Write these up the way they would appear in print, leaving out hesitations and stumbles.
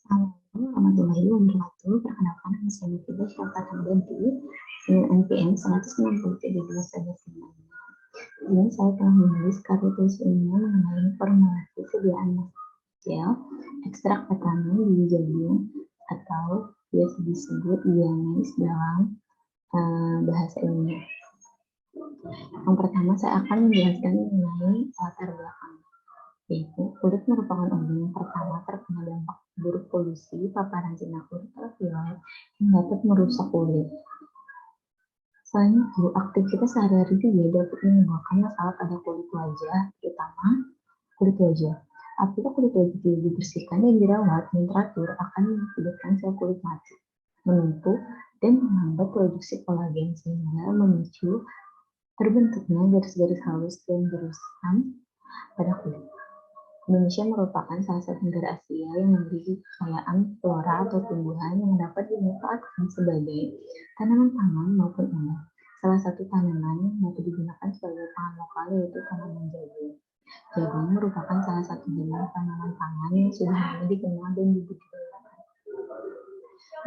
Assalamualaikum warahmatullahi wabarakatuh. Perkenalkan, nama saya Nafida Syafat Hamdanti dengan NPM 193 Ini saya telah menulis karya tulis ilmiah mengenai formulasi sediaan gel ekstrak etanon biji jagung atau biasa disebut diamais dalam bahasa ilmiah. Yang pertama, saya akan menjelaskan mengenai latar belakang, yaitu kulit merupakan organ yang pertama terkena dampak buruk polusi paparan sinar ultraviolet yang dapat merusak kulit. Selain itu, aktivitas sehari-hari juga dapat menimbulkan masalah pada kulit wajah, terutama kulit wajah. Apabila kulit wajah tidak dibersihkan dan dirawat yang teratur, akan mengakibatkan sel kulit mati, menumpuk, dan menghambat produksi kolagen sehingga memicu terbentuknya garis-garis halus dan gerusan pada kulit. Indonesia merupakan salah satu negara Asia yang memiliki kekayaan flora atau tumbuhan yang dapat dimanfaatkan sebagai tanaman pangan maupun obat. Salah satu tanaman yang dapat digunakan sebagai pangan lokal yaitu tanaman jagung. Jagung merupakan salah satu jenis tanaman pangan yang sudah lama dikenal dan dibudidayakan.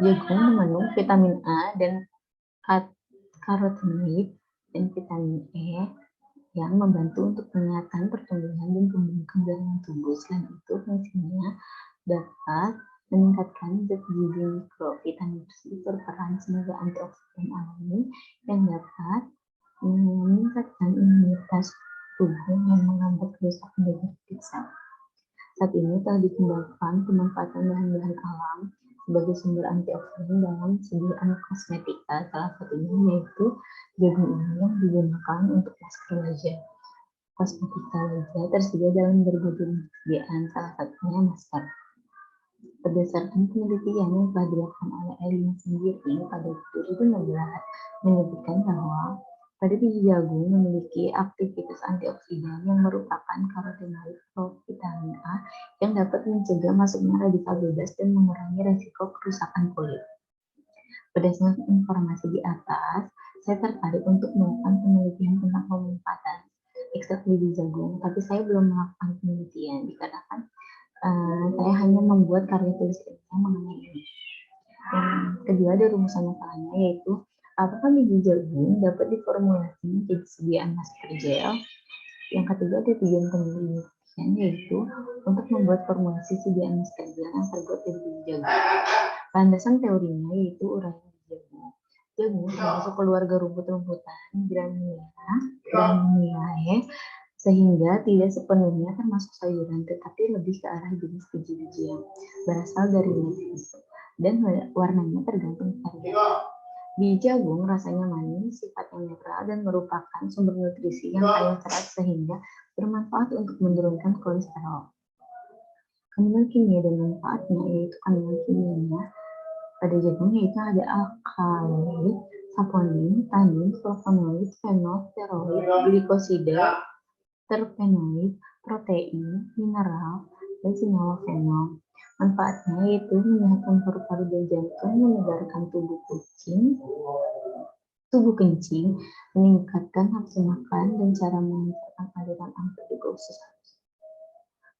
Jagung mengandung vitamin A dan karotenoid dan vitamin E yang membantu untuk peningkatan pertumbuhan dan pembentukan jaringan tubuh. Selain itu, fungsinya dapat meningkatkan zat gizi mikro. Vitamin tersebut berperan sebagai antioksidan alami yang dapat meningkatkan imunitas tubuh dan menghambat kerusakan dendritik sel. Saat ini telah dikembangkan pemanfaatan bahan-bahan alam sebagai sumber antioksidan dalam sediaan kosmetika. Salah satunya yaitu jagung ini yang digunakan untuk masker wajah. Kosmetika wajah tersedia dalam berbagai sediaan, salah satunya masker. Berdasarkan penelitian yang telah dilakukan oleh Elin sendiri pada 2016 menyebutkan bahwa pada biji jagung memiliki aktivitas antioksidan yang merupakan karotenoid provitamin A yang dapat mencegah masuknya radikal bebas dan mengurangi risiko kerusakan kulit. Berdasarkan informasi di atas, saya tertarik untuk melakukan penelitian tentang pemanfaatan ekstrak biji jagung, tapi saya belum melakukan penelitian dikarenakan saya hanya membuat karya tulis ilmiah mengenai ini. Yang kedua ada rumusan masalahnya, yaitu apakah biji jagung dapat diformulasi menjadi sediaan masker gel. Yang ketiga ada tujuan penelitian, yaitu untuk membuat formulasi sediaan masker gel yang terbuat dari biji jagung. Landasan teorinya yaitu uraian biji jagung. Jagung termasuk keluarga rumput-rumputan Gramineae, sehingga tidak sepenuhnya termasuk sayuran, tetapi lebih ke arah jenis biji-biji yang berasal dari lettuce, dan warnanya tergantung varian. Biji jagung rasanya manis, sifatnya netral, dan merupakan sumber nutrisi yang kaya serat sehingga bermanfaat untuk menurunkan kolesterol. Kandungan kimia dan manfaatnya yaitu kandungan kimianya pada jagung yaitu ada alkaloid, saponin, tanin, flavonoid, fenol, steroid, glikosida, terpenoid, protein, mineral, dan senyawa fenol. Manfaatnya yaitu menyehatkan paru-paru dan jantung, menyegarkan tubuh kencing, meningkatkan nafsu makan, dan cara melancarkan aliran angkat juga usus.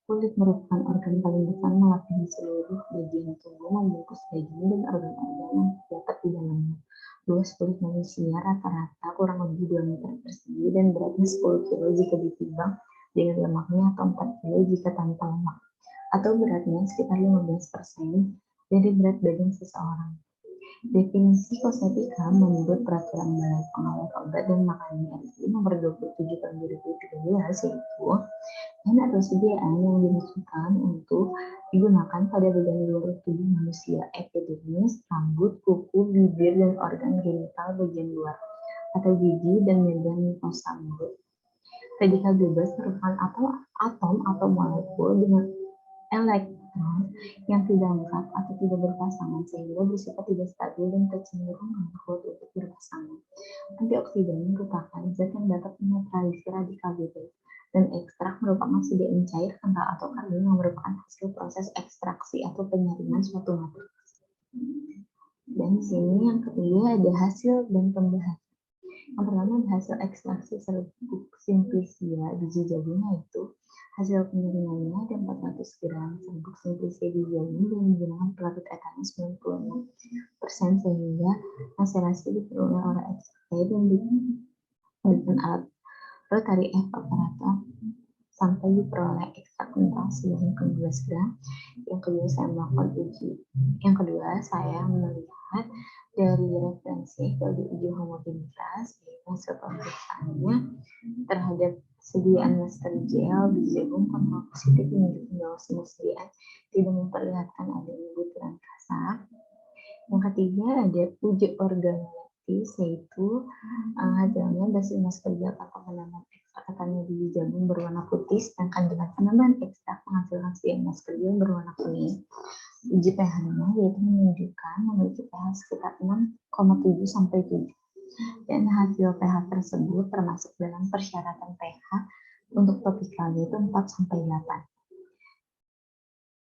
Kulit merupakan organ paling besar melapihi seluruh bagian tubuh, membungkus daging dan organ-organ yang terdapat di dalamnya. Luas kulit manusia rata-rata kurang lebih 2 meter persegi dan beratnya 10 kg jika ditimbang dengan lemaknya atau 4 kg jika tanpa lemak, atau beratnya sekitar 15% dari berat badan seseorang. Definisi kosmetika menurut Peraturan Balai Pengawas Obat dan Makanan RI Nomor 27 Tahun 2013 yaitu bahan atau sediaan yang dimaksudkan untuk digunakan pada bagian luar tubuh manusia, epidermis, rambut, kuku, bibir, dan organ genital bagian luar, atau gigi dan membrana mukosa mulut. Radikal bebas merupakan atom atau molekul dengan elektron yang tidak lengkap atau tidak berpasangan sehingga bersifat tidak stabil dan kecenderungan membuat untuk berpasangan. Antioksidan merupakan zat yang dapat menetralisir radikal bebas, dan ekstrak merupakan sediaan cair, kental, atau karbon yang merupakan hasil proses ekstraksi atau penyaringan suatu matriks. Dan di sini yang kedua ada hasil dan pembahasan. Yang pertama ada hasil ekstraksi serbuk simplicia biji jagung, yaitu hasil penyaringannya ada 500 gram serbuk simplicity biji jagung dan menggunakan pelarut etanol 96% sehingga aserasi diperoleh oleh ekstrak dan alat rotary evaporator sampai diperoleh ekstrak kental sebanyak 12 gram. Yang kedua, saya melakukan uji. Yang kedua, saya melihat dari referensi dari uji homogenitas, yaitu hasil pemeriksaannya terhadap sediaan masker gel biji jagung kontrol positif menunjukkan bahwa semua sediaan tidak memperlihatkan adanya butiran kasar. Yang ketiga, ada uji organoleptis, yaitu hasilnya basis masker gel atau penambahan ekstrak etanol biji jagung berwarna putih, sedangkan dengan penambahan ekstrak menghasilkan sediaan masker gel berwarna kuning. Uji pH-nya yaitu menunjukkan memiliki pH sekitar 6,7 sampai 7. Dan hasil pH tersebut termasuk dalam persyaratan pH untuk topikal yaitu 4 sampai 8.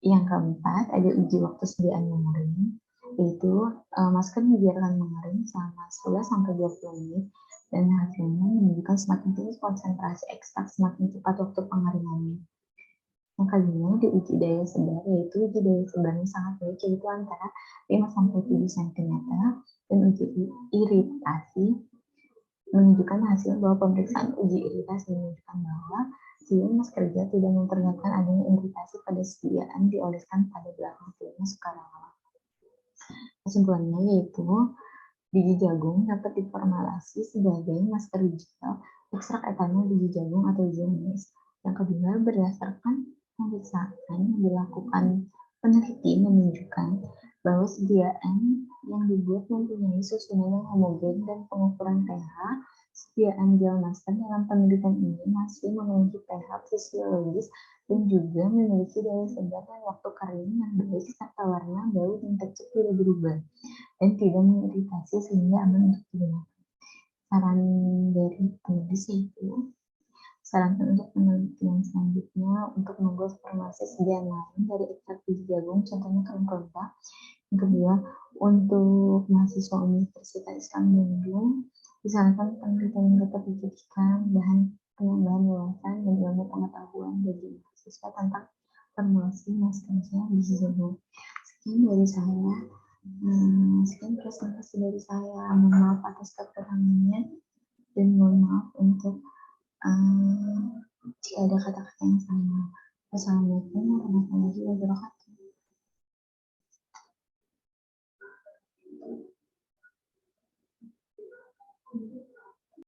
Yang keempat, ada uji waktu sediaan mengering, yaitu masker dibiarkan mengering selama 11 sampai 20 menit dan hasilnya menunjukkan semakin tinggi konsentrasi ekstrak semakin cepat waktu pengeringannya. Yang kelima, di uji daya sebar, yaitu uji daya sebarnya sangat baik, yaitu antara 5 sampai 7 cm, dan uji iritasi menunjukkan hasil bahwa pemeriksaan uji iritasi menunjukkan bahwa sediaan masker gel tidak memperlihatkan adanya iritasi pada sediaan dioleskan pada belakang telinga sukarela. Kesimpulannya yaitu biji jagung dapat diformulasi sebagai masker gel ekstrak etanol biji jagung atau jenis. Yang kedua, berdasarkan pemeriksaan yang dilakukan peneliti menunjukkan bahwa sediaan yang dibuat mempunyai susunan yang homogen dan pengukuran pH. Sediaan gel masker dalam penelitian ini masih memiliki pH fisiologis dan juga memiliki daya sebar dan waktu kering yang baik serta warna, bau, dan tekstur tidak berubah dan tidak mengiritasi sehingga aman untuk digunakan. Saran dari peneliti itu sarankan untuk penelitian selanjutnya untuk membuat formasi sediaan lain dari ekstrak biji jagung, contohnya krim kontak. Yang kedua, untuk mahasiswa Universitas Islam Bandung, disarankan penelitian dapat dijadikan bahan penambahan wawasan dan ilmu pengetahuan bagi mahasiswa tentang formulasi masker gel biji jagung. Sekian dari saya. Sekian presentasi dari saya. Mohon maaf atas kekurangannya dan mohon maaf untuk jika ada kata-kata yang salah. Wassalamualaikum.